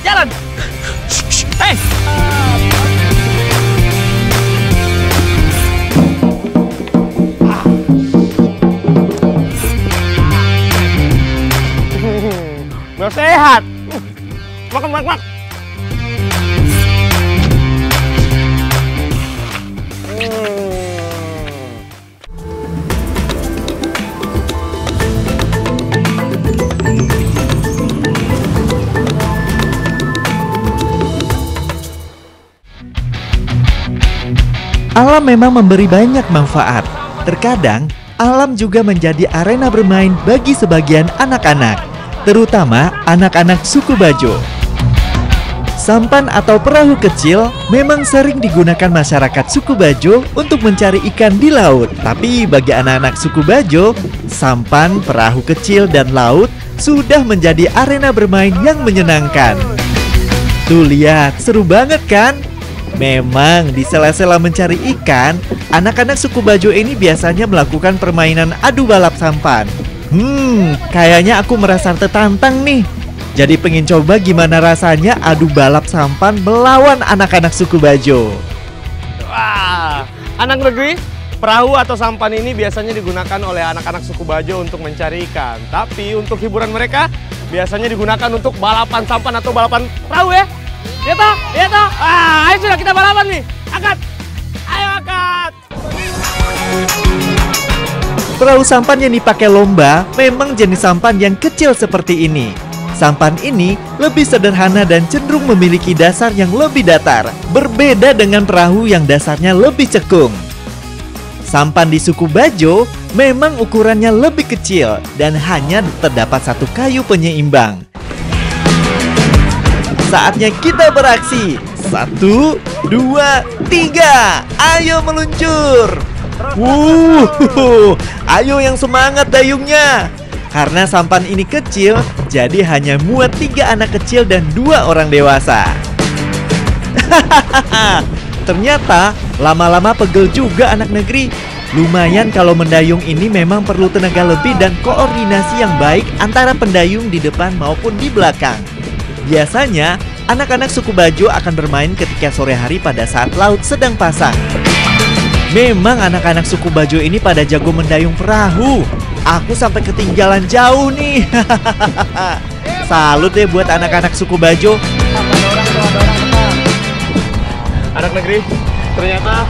Jalan. Nggak sehat. Makan. Alam memang memberi banyak manfaat. Terkadang, alam juga menjadi arena bermain bagi sebagian anak-anak, terutama anak-anak suku Bajo. Sampan atau perahu kecil memang sering digunakan masyarakat suku Bajo untuk mencari ikan di laut. Tapi bagi anak-anak suku Bajo, sampan, perahu kecil, dan laut sudah menjadi arena bermain yang menyenangkan. Tuh lihat, seru banget kan? Memang di sela-sela mencari ikan, anak-anak suku Bajo ini biasanya melakukan permainan adu balap sampan. Kayaknya aku merasa tertantang nih. Jadi pengen coba gimana rasanya adu balap sampan melawan anak-anak suku Bajo. Wah, anak negeri, perahu atau sampan ini biasanya digunakan oleh anak-anak suku Bajo untuk mencari ikan. Tapi untuk hiburan mereka, biasanya digunakan untuk balapan sampan atau balapan perahu ya. Iya toh? Ayo sudah kita balapan nih. Angkat. Ayo angkat. Perahu sampan yang dipakai lomba memang jenis sampan yang kecil seperti ini. Sampan ini lebih sederhana dan cenderung memiliki dasar yang lebih datar, berbeda dengan perahu yang dasarnya lebih cekung. Sampan di suku Bajo memang ukurannya lebih kecil dan hanya terdapat satu kayu penyeimbang. Saatnya kita beraksi. 1, 2, 3. Ayo meluncur. Ayo yang semangat dayungnya. Karena sampan ini kecil, jadi hanya muat 3 anak kecil dan 2 orang dewasa. Ternyata lama-lama pegel juga anak negeri. Lumayan kalau mendayung ini memang perlu tenaga lebih dan koordinasi yang baik antara pendayung di depan maupun di belakang. Biasanya, anak-anak suku Bajo akan bermain ketika sore hari pada saat laut sedang pasang. Memang anak-anak suku Bajo ini pada jago mendayung perahu. Aku sampai ketinggalan jauh nih. Salut deh buat anak-anak suku Bajo. Anak negeri, ternyata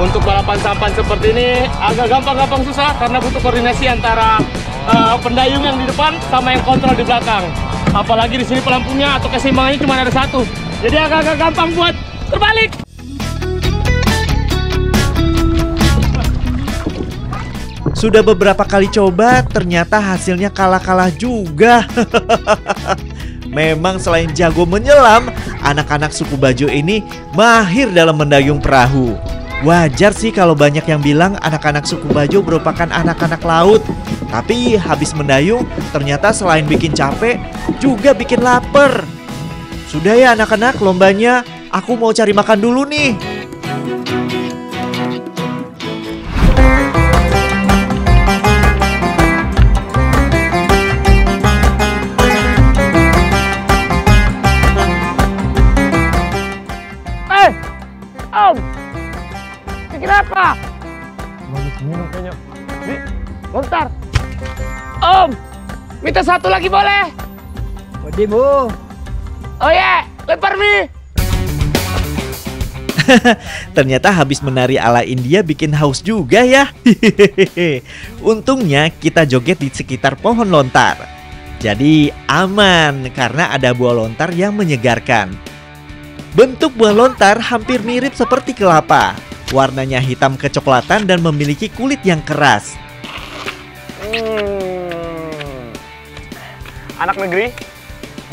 untuk balapan sampan seperti ini agak gampang susah karena butuh koordinasi antara pendayung yang di depan sama yang kontrol di belakang. Apalagi di sini pelampunya atau keseimbangannya cuma ada satu. Jadi agak gampang buat terbalik. Sudah beberapa kali coba, ternyata hasilnya kalah-kalah juga. Memang selain jago menyelam, anak-anak suku Bajo ini mahir dalam mendayung perahu. Wajar sih kalau banyak yang bilang anak-anak suku Bajo merupakan anak-anak laut. Tapi habis mendayung, ternyata selain bikin capek, juga bikin lapar. Sudah ya anak-anak, lombanya. Aku mau cari makan dulu nih. Om, bikin apa? Bagus minum kayaknya. Lontar. Om, minta satu lagi boleh? Boleh, Bu. Oh ya, lempar Mi. Ternyata habis menari ala India bikin haus juga ya. Untungnya kita joget di sekitar pohon lontar. Jadi aman karena ada buah lontar yang menyegarkan. Bentuk buah lontar hampir mirip seperti kelapa. Warnanya hitam kecoklatan dan memiliki kulit yang keras. Anak negeri,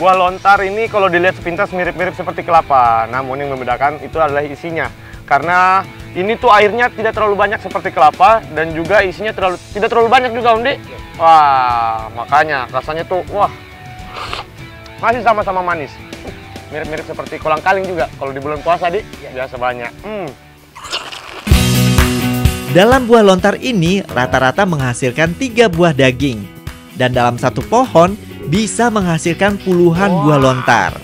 buah lontar ini kalau dilihat sepintas mirip-mirip seperti kelapa. Namun yang membedakan itu adalah isinya. Karena ini tuh airnya tidak terlalu banyak seperti kelapa dan juga isinya tidak terlalu banyak juga, Om Di. Wah, makanya rasanya tuh masih sama-sama manis. Mirip-mirip seperti kolang-kaling juga. Kalau di bulan puasa, Di, biasa banyak. Dalam buah lontar ini rata-rata menghasilkan 3 buah daging. Dan dalam satu pohon bisa menghasilkan puluhan buah lontar.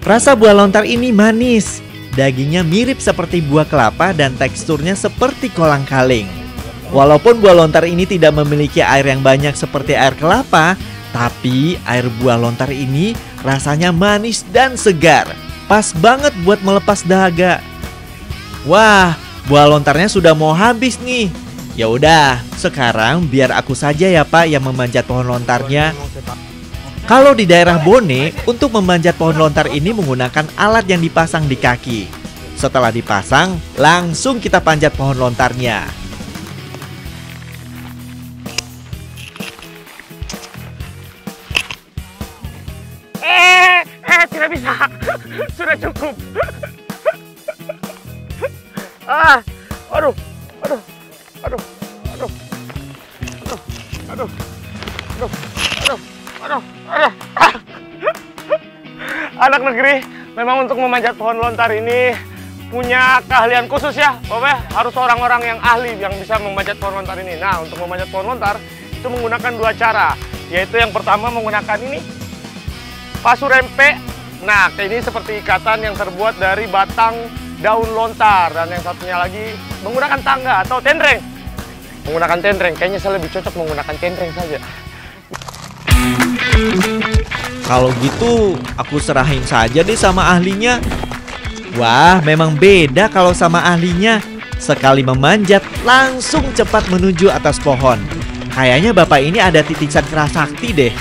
Rasa buah lontar ini manis. Dagingnya mirip seperti buah kelapa dan teksturnya seperti kolang-kaling. Walaupun buah lontar ini tidak memiliki air yang banyak seperti air kelapa, tapi air buah lontar ini rasanya manis dan segar. Pas banget buat melepas dahaga. Wah, buah lontarnya sudah mau habis nih. Ya udah, sekarang biar aku saja ya Pak yang memanjat pohon lontarnya. Kalau di daerah Bone, untuk memanjat pohon lontar ini menggunakan alat yang dipasang di kaki. Setelah dipasang, langsung kita panjat pohon lontarnya. Tidak bisa. Sudah cukup. Aduh. Anak negeri memang untuk memanjat pohon lontar ini punya keahlian khusus ya, Bapak. Harus orang-orang yang ahli yang bisa memanjat pohon lontar ini. Nah, untuk memanjat pohon lontar itu menggunakan dua cara, yaitu yang pertama menggunakan ini pasu rempe. Nah, ini seperti ikatan yang terbuat dari batang daun lontar, dan yang satunya lagi menggunakan tangga atau tendreng. Menggunakan tendreng, kayaknya saya lebih cocok menggunakan tendreng saja. Kalau gitu, aku serahin saja deh sama ahlinya. Wah, memang beda kalau sama ahlinya. Sekali memanjat, langsung cepat menuju atas pohon. Kayaknya bapak ini ada titisan kerasakti deh.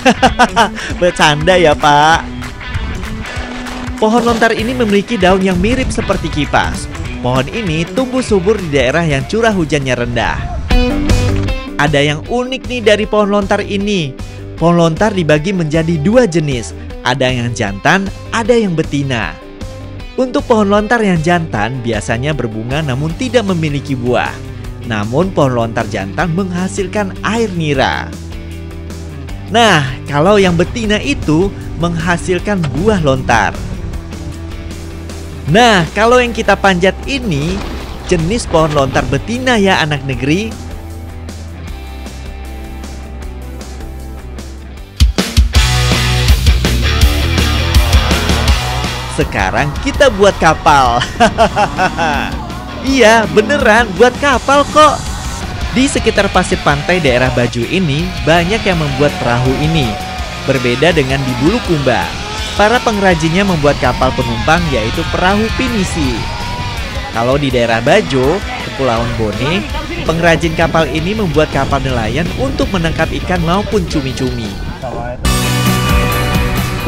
Bercanda ya Pak. Pohon lontar ini memiliki daun yang mirip seperti kipas. Pohon ini tumbuh subur di daerah yang curah hujannya rendah. Ada yang unik nih dari pohon lontar ini. Pohon lontar dibagi menjadi dua jenis. Ada yang jantan, ada yang betina. Untuk pohon lontar yang jantan biasanya berbunga namun tidak memiliki buah. Namun pohon lontar jantan menghasilkan air nira. Nah, kalau yang betina itu menghasilkan buah lontar. Nah, kalau yang kita panjat ini jenis pohon lontar betina ya anak negeri. Sekarang kita buat kapal. Iya, beneran buat kapal kok. Di sekitar pasir pantai daerah Bajo ini banyak yang membuat perahu ini. Berbeda dengan di Bulukumba. Para pengrajinnya membuat kapal penumpang yaitu perahu pinisi. Kalau di daerah Bajo, Kepulauan Bone, pengrajin kapal ini membuat kapal nelayan untuk menangkap ikan maupun cumi-cumi.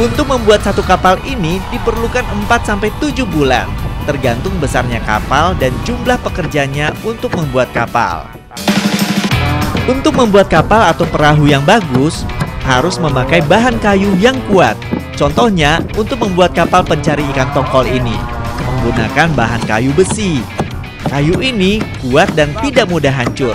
Untuk membuat satu kapal ini diperlukan 4-7 bulan, tergantung besarnya kapal dan jumlah pekerjanya untuk membuat kapal. Untuk membuat kapal atau perahu yang bagus, harus memakai bahan kayu yang kuat. Contohnya, untuk membuat kapal pencari ikan tongkol ini, menggunakan bahan kayu besi. Kayu ini kuat dan tidak mudah hancur.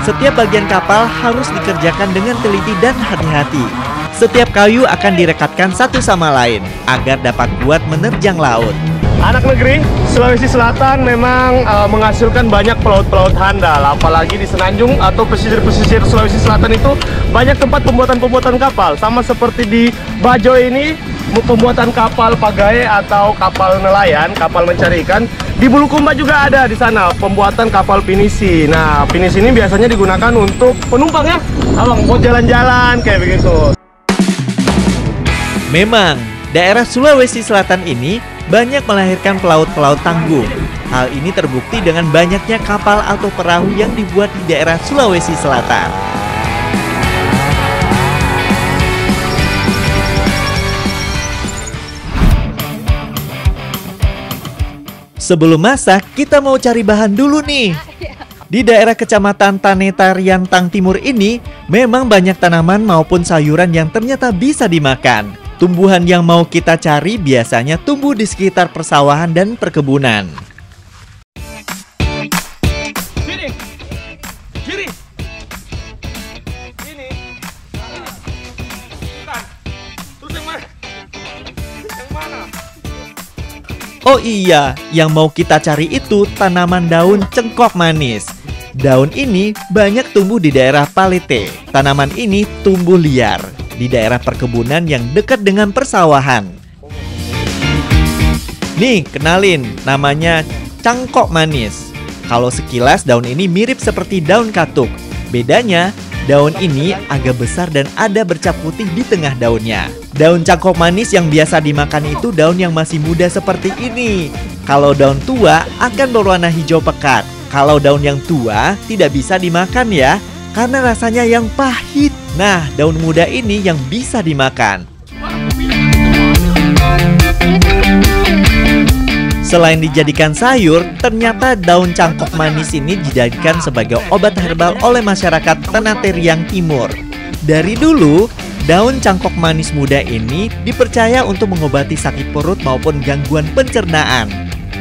Setiap bagian kapal harus dikerjakan dengan teliti dan hati-hati. Setiap kayu akan direkatkan satu sama lain agar dapat kuat menerjang laut. Anak negeri, Sulawesi Selatan memang menghasilkan banyak pelaut-pelaut handal. Apalagi di Semenanjung atau pesisir-pesisir Sulawesi Selatan itu banyak tempat pembuatan kapal. Sama seperti di Bajo ini, pembuatan kapal pagae atau kapal nelayan, kapal mencari ikan. Di Bulukumba juga ada di sana pembuatan kapal pinisi. Nah, pinisi ini biasanya digunakan untuk penumpang ya, abang buat jalan-jalan kayak begitu. Memang, daerah Sulawesi Selatan ini banyak melahirkan pelaut-pelaut tangguh. Hal ini terbukti dengan banyaknya kapal atau perahu yang dibuat di daerah Sulawesi Selatan. Sebelum masak, kita mau cari bahan dulu nih. Di daerah Kecamatan Taneta Riantang Timur ini, memang banyak tanaman maupun sayuran yang ternyata bisa dimakan. Tumbuhan yang mau kita cari biasanya tumbuh di sekitar persawahan dan perkebunan. Sini. Kiri. Ini. Bukan. Terus yang mana? Yang mana? Oh iya, yang mau kita cari itu tanaman daun cengkok manis. Daun ini banyak tumbuh di daerah Palete. Tanaman ini tumbuh liar di daerah perkebunan yang dekat dengan persawahan. Nih, kenalin, namanya cangkok manis. Kalau sekilas daun ini mirip seperti daun katuk. Bedanya, daun ini agak besar dan ada bercak putih di tengah daunnya. Daun cangkok manis yang biasa dimakan itu daun yang masih muda seperti ini. Kalau daun tua akan berwarna hijau pekat. Kalau daun yang tua tidak bisa dimakan ya, karena rasanya yang pahit. Nah, daun muda ini yang bisa dimakan. Selain dijadikan sayur, ternyata daun cangkok manis ini dijadikan sebagai obat herbal oleh masyarakat Ternate Riang Timur. Dari dulu, daun cangkok manis muda ini dipercaya untuk mengobati sakit perut maupun gangguan pencernaan.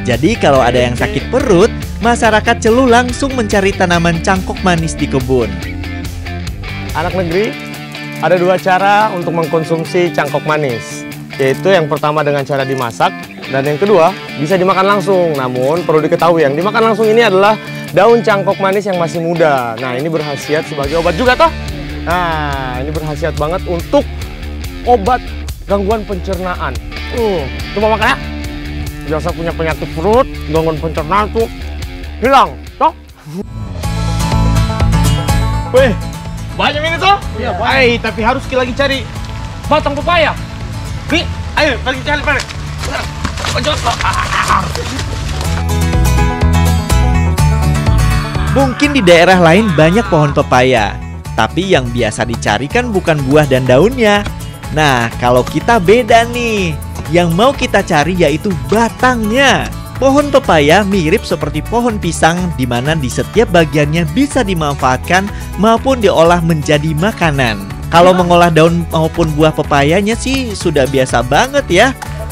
Jadi kalau ada yang sakit perut, masyarakat Celuh langsung mencari tanaman cangkok manis di kebun. Anak negeri, ada 2 cara untuk mengkonsumsi cangkok manis. Yaitu yang pertama dengan cara dimasak, dan yang kedua bisa dimakan langsung. Namun perlu diketahui yang dimakan langsung ini adalah daun cangkok manis yang masih muda. Nah, ini berkhasiat sebagai obat juga toh. Nah, ini berkhasiat banget untuk obat gangguan pencernaan. Coba makan ya. Biasa punya penyakit perut, gangguan pencernaan tuh hilang toh. Wih, banyak ini toh? Iya, tapi harus lagi cari batang pepaya. Nih, ayo pergi cari. Mungkin di daerah lain banyak pohon pepaya, tapi yang biasa dicari kan bukan buah dan daunnya. Nah, kalau kita beda nih. Yang mau kita cari yaitu batangnya. Pohon pepaya mirip seperti pohon pisang di mana di setiap bagiannya bisa dimanfaatkan maupun diolah menjadi makanan. Kalau mengolah daun maupun buah pepayanya sih sudah biasa banget ya.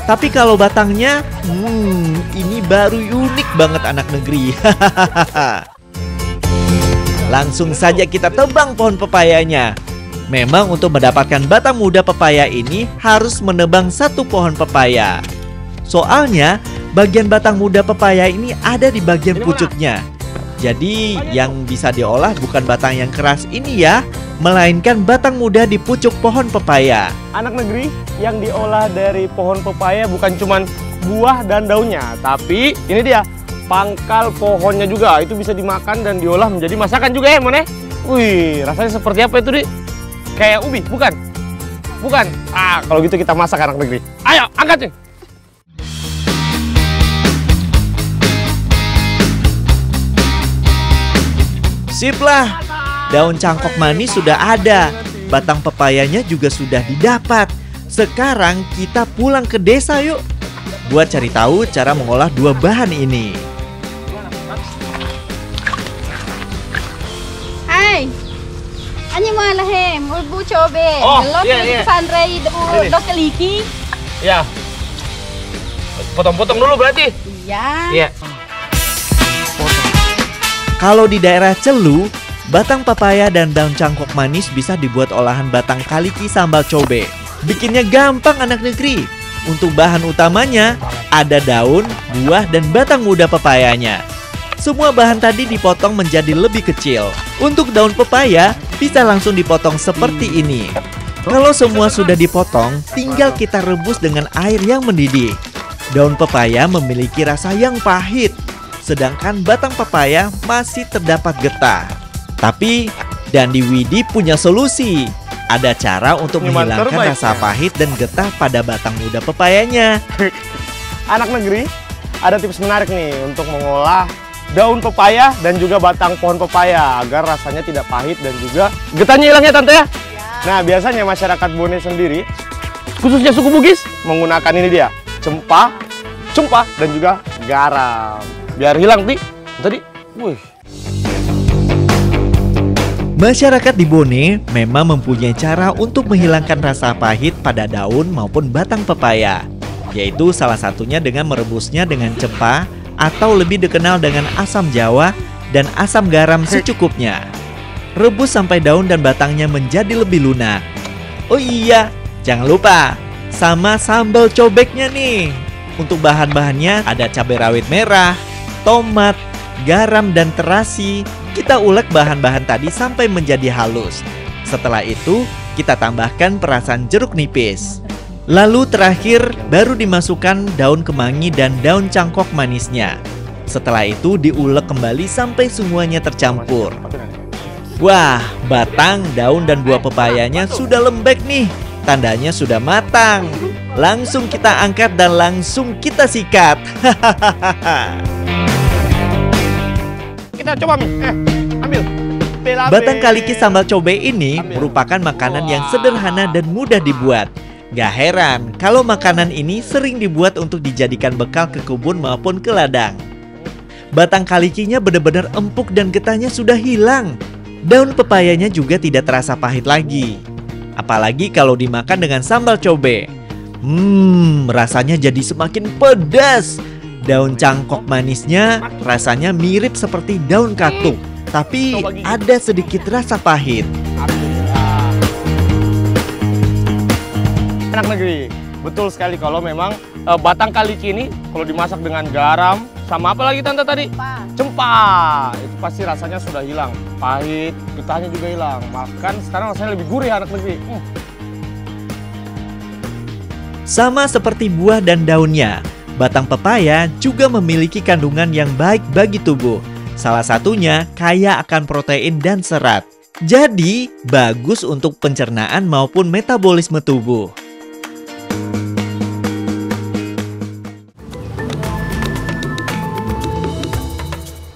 Tapi kalau batangnya, ini baru unik banget anak negeri. Langsung saja kita tebang pohon pepayanya. Memang untuk mendapatkan batang muda pepaya ini harus menebang 1 pohon pepaya. Soalnya bagian batang muda pepaya ini ada di bagian pucuknya. Jadi yang bisa diolah bukan batang yang keras ini ya, melainkan batang muda di pucuk pohon pepaya. Anak negeri, yang diolah dari pohon pepaya bukan cuma buah dan daunnya, tapi ini dia, pangkal pohonnya juga. Itu bisa dimakan dan diolah menjadi masakan juga ya, Mon? Wih, rasanya seperti apa itu, Dik? Kayak ubi, bukan? Bukan? Kalau gitu kita masak anak negeri. Ayo, angkat nih! Sip lah, daun cangkok manis sudah ada, batang pepayanya juga sudah didapat. Sekarang kita pulang ke desa yuk, buat cari tahu cara mengolah 2 bahan ini. Hai, ani malah mau bu coba. Oh, Lo iya. sandrai do keliki. Ya, potong-potong dulu berarti? Iya. Kalau di daerah Celuh, batang pepaya dan daun cangkok manis bisa dibuat olahan batang kaliki sambal cobe. Bikinnya gampang anak negeri. Untuk bahan utamanya ada daun, buah, dan batang muda pepayanya. Semua bahan tadi dipotong menjadi lebih kecil. Untuk daun pepaya bisa langsung dipotong seperti ini. Kalau semua sudah dipotong, tinggal kita rebus dengan air yang mendidih. Daun pepaya memiliki rasa yang pahit, sedangkan batang pepaya masih terdapat getah. Tapi Dandi Widi punya solusi. Ada cara untuk menghilangkan rasa pahit dan getah pada batang muda pepayanya. Anak negeri, ada tips menarik nih untuk mengolah daun pepaya dan juga batang pohon pepaya agar rasanya tidak pahit dan juga getahnya hilang ya Tante ya? Nah, biasanya masyarakat Bone sendiri, khususnya suku Bugis, menggunakan ini dia, cempah, dan juga garam. Biar hilang tadi. Wih. Masyarakat di Bone memang mempunyai cara untuk menghilangkan rasa pahit pada daun maupun batang pepaya, yaitu salah satunya dengan merebusnya dengan cempah atau lebih dikenal dengan asam jawa dan asam garam secukupnya. Rebus sampai daun dan batangnya menjadi lebih lunak. Oh iya, jangan lupa sama sambal cobeknya nih. Untuk bahan-bahannya ada cabai rawit merah, tomat, garam, dan terasi. Kita ulek bahan-bahan tadi sampai menjadi halus. Setelah itu, kita tambahkan perasan jeruk nipis. Lalu terakhir baru dimasukkan daun kemangi dan daun cangkok manisnya. Setelah itu diulek kembali sampai semuanya tercampur. Wah, batang, daun, dan buah pepayanya sudah lembek nih. Tandanya sudah matang. Langsung kita angkat dan langsung kita sikat. Kita coba, ambil. Batang kaliki sambal cobe ini merupakan makanan yang sederhana dan mudah dibuat. Gak heran kalau makanan ini sering dibuat untuk dijadikan bekal ke kebun maupun ke ladang. Batang kalikinya benar-benar empuk dan getahnya sudah hilang. Daun pepayanya juga tidak terasa pahit lagi. Apalagi kalau dimakan dengan sambal cobe. Rasanya jadi semakin pedas. Daun cangkok manisnya rasanya mirip seperti daun katuk, tapi ada sedikit rasa pahit. Anak negeri, betul sekali kalau memang batang kaliki ini kalau dimasak dengan garam sama apa lagi tante tadi? Cempa. Itu pasti rasanya sudah hilang, pahit, getahnya juga hilang. Makan sekarang rasanya lebih gurih anak negeri. Sama seperti buah dan daunnya, batang pepaya juga memiliki kandungan yang baik bagi tubuh. Salah satunya kaya akan protein dan serat. Jadi, bagus untuk pencernaan maupun metabolisme tubuh.